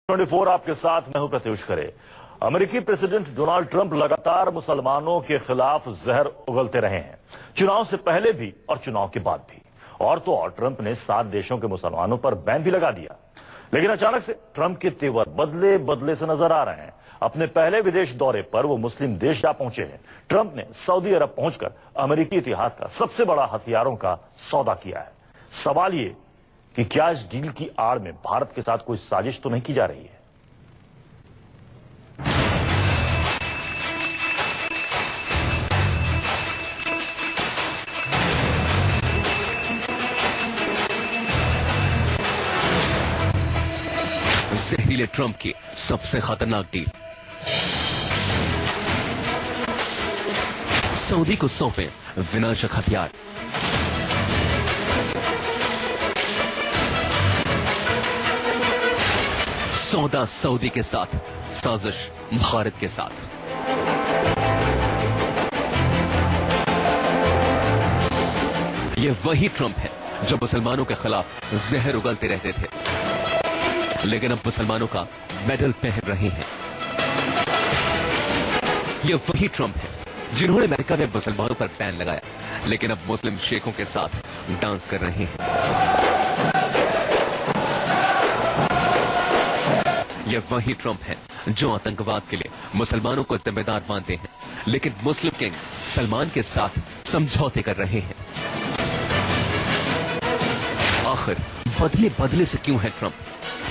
24 आपके साथ मैं हूं प्रत्युष खरे। अमेरिकी प्रेसिडेंट डोनाल्ड ट्रंप लगातार मुसलमानों के खिलाफ जहर उगलते रहे हैं, चुनाव से पहले भी और चुनाव के बाद भी। और तो और ट्रंप ने 7 देशों के मुसलमानों पर बैन भी लगा दिया। लेकिन अचानक से ट्रंप के तेवर बदले बदले से नजर आ रहे हैं। अपने पहले विदेश दौरे पर वो मुस्लिम देश जा पहुंचे हैं। ट्रंप ने सऊदी अरब पहुंचकर अमेरिकी इतिहास का सबसे बड़ा हथियारों का सौदा किया है। सवाल ये कि क्या इस डील की आड़ में भारत के साथ कोई साजिश तो नहीं की जा रही है? जहरीले ट्रंप की सबसे खतरनाक डील। सऊदी को सौंपे विनाशक हथियार। सौदा सऊदी के साथ, साजिश भारत के साथ। यह वही ट्रंप है जो मुसलमानों के खिलाफ जहर उगलते रहते थे, लेकिन अब मुसलमानों का मेडल पहन रहे हैं। यह वही ट्रंप है जिन्होंने अमेरिका में मुसलमानों पर बैन लगाया, लेकिन अब मुस्लिम शेखों के साथ डांस कर रहे हैं। यह वही ट्रंप है जो आतंकवाद के लिए मुसलमानों को जिम्मेदार मानते हैं, लेकिन मुस्लिम किंग सलमान के साथ समझौते कर रहे हैं। आखिर बदले बदले से क्यों है ट्रंप?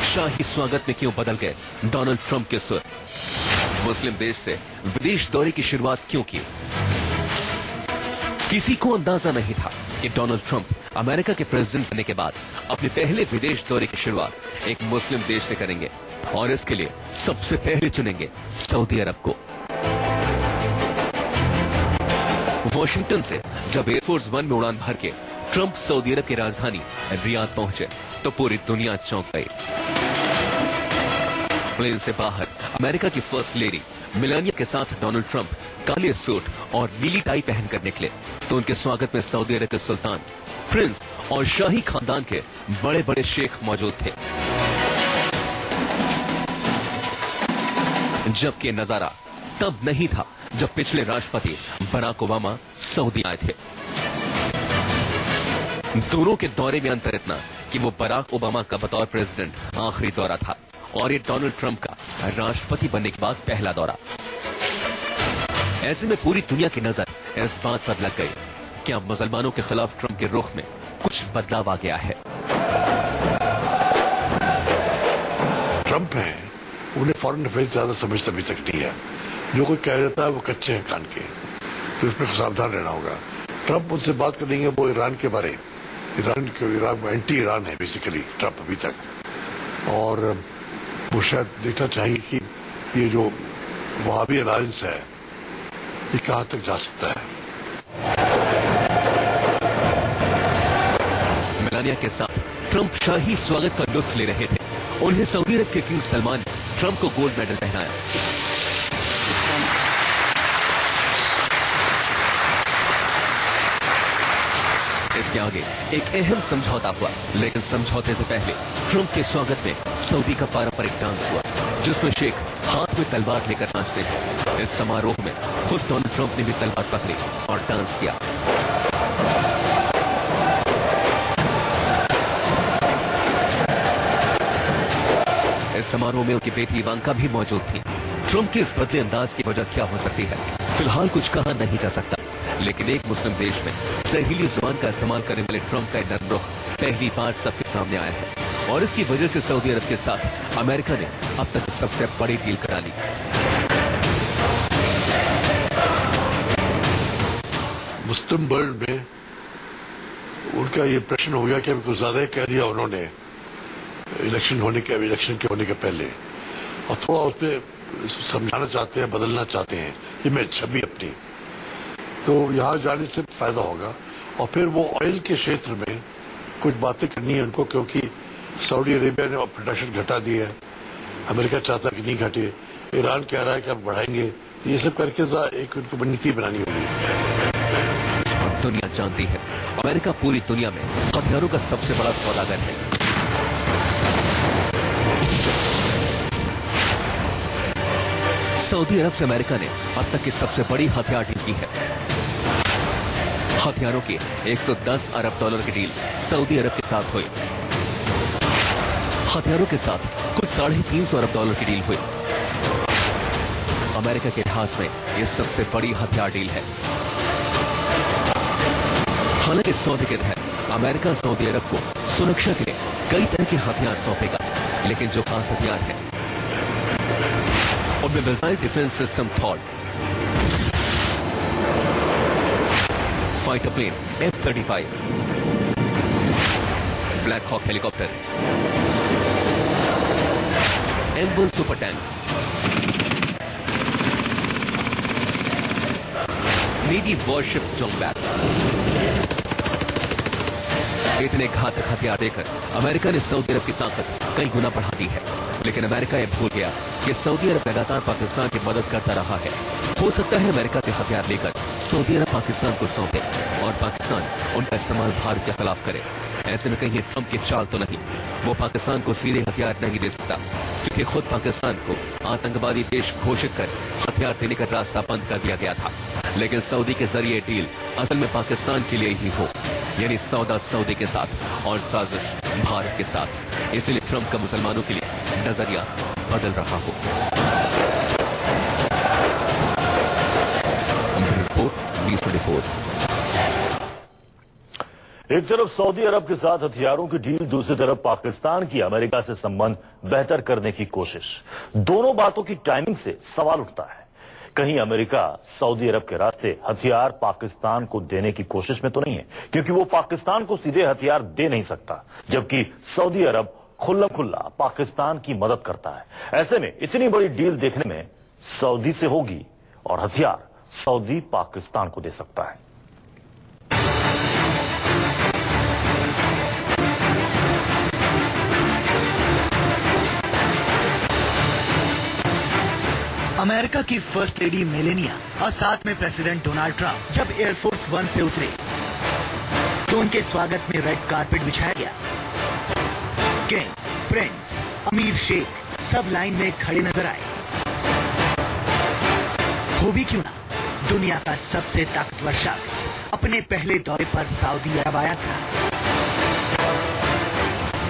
शाही स्वागत में क्यों बदल गए डोनाल्ड ट्रंप के सुर? मुस्लिम देश से विदेश दौरे की शुरुआत क्यों की? किसी को अंदाजा नहीं था कि डोनाल्ड ट्रंप अमेरिका के प्रेसिडेंट बनने के बाद अपने पहले विदेश दौरे की शुरुआत एक मुस्लिम देश से करेंगे, और इसके लिए सबसे पहले चुनेंगे सऊदी अरब को। वॉशिंगटन से जब एयरफोर्स 1 में उड़ान भर के ट्रंप सऊदी अरब की राजधानी रियाद पहुंचे तो पूरी दुनिया चौंक गई। प्लेन से बाहर अमेरिका की फर्स्ट लेडी मेलानिया के साथ डोनाल्ड ट्रंप काले सूट और नीली टाई पहनकर निकले तो उनके स्वागत में सऊदी अरब के सुल्तान, प्रिंस और शाही खानदान के बड़े बड़े शेख मौजूद थे। जबकि नजारा तब नहीं था जब पिछले राष्ट्रपति बराक ओबामा सऊदी आए थे। दोनों के दौरे में अंतर इतना कि वो बराक ओबामा का बतौर प्रेसिडेंट आखिरी दौरा था, और ये डोनाल्ड ट्रंप का राष्ट्रपति बनने के बाद पहला दौरा। ऐसे में पूरी दुनिया की नजर इस बात पर लग गई कि अब मुसलमानों के खिलाफ ट्रंप के रुख में कुछ बदलाव आ गया है। ट्रंप है, उन्हें फॉरेन अफेयर्स ज्यादा समझ अभी तक नहीं है। जो कोई कह देता है वो कच्चे हैं कान के, तो इसमें सावधान रहना होगा। ट्रंप उनसे बात करेंगे वो ईरान के बारे, ईरान एंटी ईरान है बेसिकली ट्रंप अभी तक, और वो शायद देखना चाहिए कि ये जो वहाबी अलायंस है ये कहां तक जा सकता है। मेलानिया के साथ ट्रंप शाही स्वागत का लुत्फ ले रहे थे। उन्हें सऊदी अरब के किंग सलमान ने ट्रंप को गोल्ड मेडल पहनाया। इसके आगे एक अहम समझौता हुआ, लेकिन समझौते से पहले ट्रंप के स्वागत में सऊदी का पारंपरिक डांस हुआ, जिसमें शेख हाथ में तलवार लेकर नाचते थे। इस समारोह में खुद डोनाल्ड ट्रंप ने भी तलवार पकड़ी और डांस किया। इस समारोह में उनकी बेटी इवांका भी मौजूद थी। ट्रंप के इस बदले अंदाज की वजह क्या हो सकती है, फिलहाल कुछ कहा नहीं जा सकता, लेकिन एक मुस्लिम देश में जहरीली जुबान का इस्तेमाल करने वाले ट्रंप का नरम रुख पहली बार सबके सामने आया है, और इसकी वजह से सऊदी अरब के साथ अमेरिका ने अब तक सबसे बड़ी डील करा ली। मुस्लिम वर्ल्ड में उनका ये प्रश्न हो गया कि कुछ ज्यादा कह दिया उन्होंने इलेक्शन के होने के पहले, और थोड़ा उस पर समझाना चाहते हैं, बदलना चाहते हैं इमेज छवि अपनी। तो यहाँ जाने से फायदा होगा, और फिर वो ऑयल के क्षेत्र में कुछ बातें करनी है उनको, क्योंकि सऊदी अरेबिया ने प्रोडक्शन घटा दी है, अमेरिका चाहता है कि नहीं घटे, ईरान कह रहा है कि आप बढ़ाएंगे, तो ये सब करके एक उनको नीति बनानी होगी। दुनिया जानती है अमेरिका पूरी दुनिया में हथियारों का सबसे बड़ा सौदागर है। सऊदी अरब से अमेरिका ने अब तक की सबसे बड़ी हथियार डील की है। हथियारों की 110 अरब डॉलर की डील सऊदी अरब के साथ हुई। हथियारों के साथ कुछ 350 अरब डॉलर की डील हुई। अमेरिका के इतिहास में यह सबसे बड़ी हथियार डील है। हालांकि सौदे के तहत अमेरिका सऊदी अरब को सुरक्षा के लिए कई तरह के हथियार सौंपेगा, लेकिन जो खास हथियार है उनमें मिसाइल डिफेंस सिस्टम थॉड, fighter plane F-35, black hawk helicopter, M1 super tank, navy warship जॉम्बैक। इतने घातक हथियार देकर अमेरिका ने सऊदी अरब की ताकत कई गुना बढ़ा दी है, लेकिन अमेरिका यह भूल गया कि सऊदी अरब लगातार पाकिस्तान की मदद करता रहा है। हो सकता है अमेरिका से हथियार लेकर सऊदी अरब पाकिस्तान को सौंपे और पाकिस्तान उनका इस्तेमाल भारत के खिलाफ करे। ऐसे में कहीं ट्रंप की चाल तो नहीं, वो पाकिस्तान को सीधे हथियार नहीं दे सकता, क्योंकि खुद पाकिस्तान को आतंकवादी देश घोषित कर हथियार देने का रास्ता बंद कर दिया गया था। लेकिन सऊदी के जरिए डील असल में पाकिस्तान के लिए ही हो, यानी सौदा सऊदी के साथ और साजिश भारत के साथ। इसलिए ट्रंप का मुसलमानों के लिए नजरिया बदल रहा हो। रिपोर्ट 2024। एक तरफ सऊदी अरब के साथ हथियारों की डील, दूसरी तरफ पाकिस्तान की अमेरिका से संबंध बेहतर करने की कोशिश। दोनों बातों की टाइमिंग से सवाल उठता है, कहीं अमेरिका सऊदी अरब के रास्ते हथियार पाकिस्तान को देने की कोशिश में तो नहीं है, क्योंकि वो पाकिस्तान को सीधे हथियार दे नहीं सकता, जबकि सऊदी अरब खुल्ला खुल्ला पाकिस्तान की मदद करता है। ऐसे में इतनी बड़ी डील देखने में सऊदी से होगी और हथियार सऊदी पाकिस्तान को दे सकता है। अमेरिका की फर्स्ट लेडी मेलेनिया और साथ में प्रेसिडेंट डोनाल्ड ट्रंप जब एयरफोर्स वन से उतरे तो उनके स्वागत में रेड कारपेट बिछाया गया। किंग, प्रिंस, अमीर शेख सब लाइन में खड़े नजर आए। हो भी क्यों ना, दुनिया का सबसे ताकतवर शख्स अपने पहले दौरे पर सऊदी अरब आया था।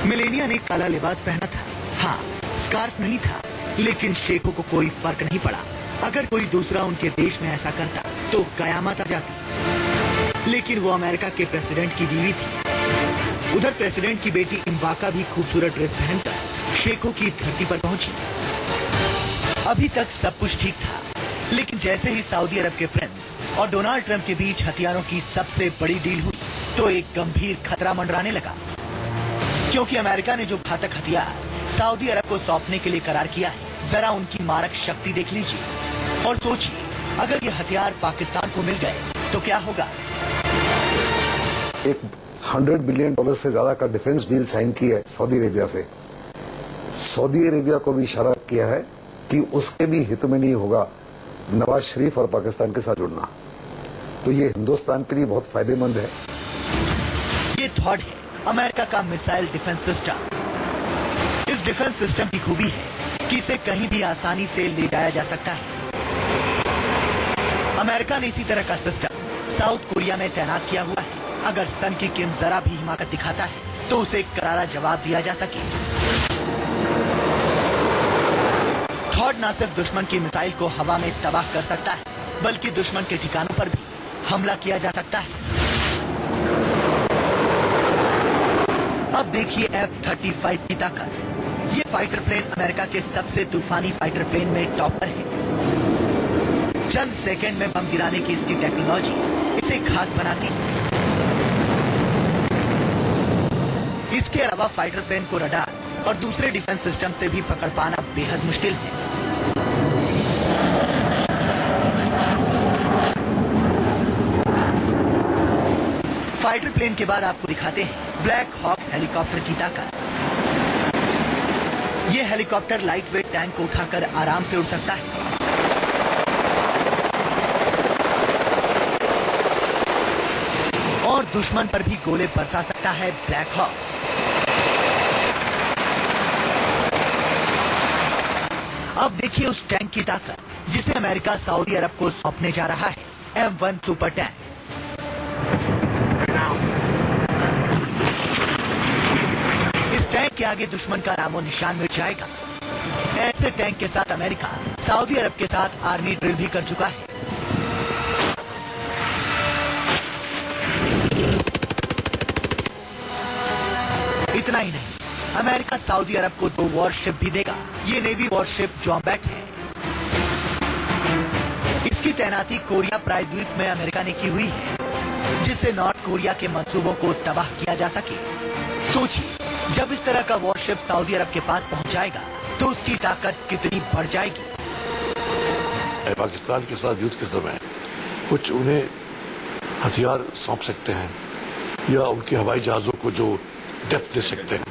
मेलेनिया ने काला लिबास पहना था, हाँ स्कार्फ नहीं था, लेकिन शेखों को कोई फर्क नहीं पड़ा। अगर कोई दूसरा उनके देश में ऐसा करता तो कयामत आ जाती। लेकिन वो अमेरिका के प्रेसिडेंट की बीवी थी। उधर प्रेसिडेंट की बेटी इवांका भी खूबसूरत ड्रेस पहनकर शेखों की धरती पर पहुंची। अभी तक सब कुछ ठीक था, लेकिन जैसे ही सऊदी अरब के प्रिंस और डोनाल्ड ट्रंप के बीच हथियारों की सबसे बड़ी डील हुई तो एक गंभीर खतरा मंडराने लगा, क्योंकि अमेरिका ने जो घातक हथियार सऊदी अरब को सौंपने के लिए करार किया है, जरा उनकी मारक शक्ति देख लीजिए और सोचिए, अगर ये हथियार पाकिस्तान को मिल गए तो क्या होगा। एक $100 बिलियन से ज्यादा का डिफेंस डील साइन की है सऊदी अरेबिया से। सऊदी अरेबिया को भी इशारा किया है कि उसके भी हित में नहीं होगा नवाज शरीफ और पाकिस्तान के साथ जुड़ना, तो ये हिंदुस्तान के लिए बहुत फायदेमंद है। ये थॉड है अमेरिका का मिसाइल डिफेंस सिस्टम। इस डिफेंस सिस्टम की खूबी है कि इसे कहीं भी आसानी से ले जाया जा सकता है। अमेरिका ने इसी तरह का सिस्टम साउथ कोरिया में तैनात किया हुआ है। अगर सन की किम जरा भी हिमाकत दिखाता है तो उसे करारा जवाब दिया जा सके। थॉड न सिर्फ दुश्मन की मिसाइल को हवा में तबाह कर सकता है, बल्कि दुश्मन के ठिकानों पर भी हमला किया जा सकता है। अब देखिए F-35 की ताकत। ये फाइटर प्लेन अमेरिका के सबसे तूफानी फाइटर प्लेन में टॉपर है। चंद सेकंड में बम गिराने की इसकी टेक्नोलॉजी इसे खास बनाती है। इसके अलावा फाइटर प्लेन को रडार और दूसरे डिफेंस सिस्टम से भी पकड़ पाना बेहद मुश्किल है। फाइटर प्लेन के बाद आपको दिखाते हैं ब्लैक हॉक हेलीकॉप्टर की ताकत। यह हेलीकॉप्टर लाइट वेट टैंक को उठाकर आराम से उड़ सकता है। और दुश्मन पर भी गोले बरसा सकता है ब्लैक हॉक। अब देखिए उस टैंक की ताकत जिसे अमेरिका सऊदी अरब को सौंपने जा रहा है, M1 सुपर टैंक। इस टैंक के आगे दुश्मन का नामो निशान मिट जाएगा। ऐसे टैंक के साथ अमेरिका सऊदी अरब के साथ आर्मी ड्रिल भी कर चुका है। इतना ही नहीं, अमेरिका सऊदी अरब को 2 वॉरशिप भी देगा। ये नेवी वॉरशिप जॉम्बैट है। इसकी तैनाती कोरिया प्रायद्वीप में अमेरिका ने की हुई है, जिससे नॉर्थ कोरिया के मंसूबों को तबाह किया जा सके। सोचिए, जब इस तरह का वॉरशिप सऊदी अरब के पास पहुंच जाएगा तो उसकी ताकत कितनी बढ़ जाएगी। पाकिस्तान के साथ युद्ध के समय कुछ उन्हें हथियार सौंप सकते हैं या उनके हवाई जहाजों को जो डेप्थ दे सकते हैं,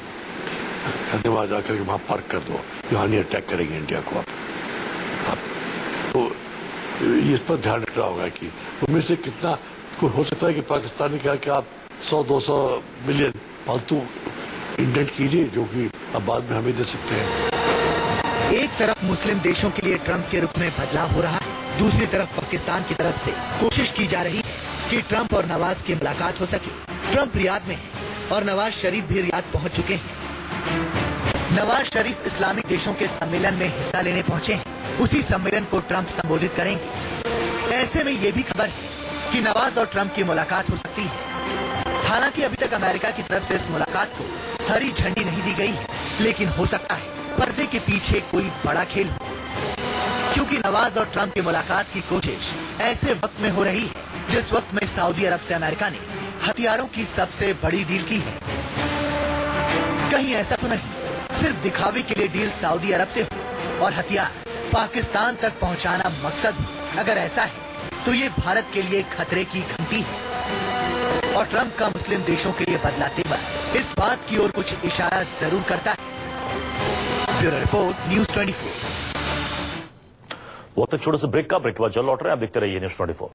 वहां जाकर वहां पार्क कर दो, यहाँ नहीं अटैक करेंगे इंडिया को। आप तो इस पर ध्यान रखना होगा कि उनमें से कितना को हो सकता है कि पाकिस्तान ने कहा कि आप 100-200 मिलियन फालतू इंडेंट कीजिए, जो कि अब बाद में हमें दे सकते हैं। एक तरफ मुस्लिम देशों के लिए ट्रंप के रुख में बदलाव हो रहा है, दूसरी तरफ पाकिस्तान की तरफ से कोशिश की जा रही है कि ट्रंप और नवाज की मुलाकात हो सके। ट्रंप रियाद में है और नवाज शरीफ भी रियाद पहुंच चुके हैं। नवाज शरीफ इस्लामिक देशों के सम्मेलन में हिस्सा लेने पहुंचे हैं। उसी सम्मेलन को ट्रंप संबोधित करेंगे। ऐसे में ये भी खबर है कि नवाज और ट्रंप की मुलाकात हो सकती है। हालांकि अभी तक अमेरिका की तरफ से इस मुलाकात को हरी झंडी नहीं दी गई है, लेकिन हो सकता है पर्दे के पीछे कोई बड़ा खेल हो, क्योंकि नवाज और ट्रंप की मुलाकात की कोशिश ऐसे वक्त में हो रही है जिस वक्त में सऊदी अरब से अमेरिका ने हथियारों की सबसे बड़ी डील की है। कहीं ऐसा तो नहीं सिर्फ दिखावे के लिए डील सऊदी अरब से हो और हथियार पाकिस्तान तक पहुंचाना मकसद हो? अगर ऐसा है तो ये भारत के लिए खतरे की घंटी है और ट्रंप का मुस्लिम देशों के लिए बदला तेवर इस बात की ओर कुछ इशारा जरूर करता है। Bureau report, news 24। वक्त छोटे से ब्रेक का, ब्रेक के बाद जल्द लौट रहे हैं। आप देखते रहिए न्यूज़ 24।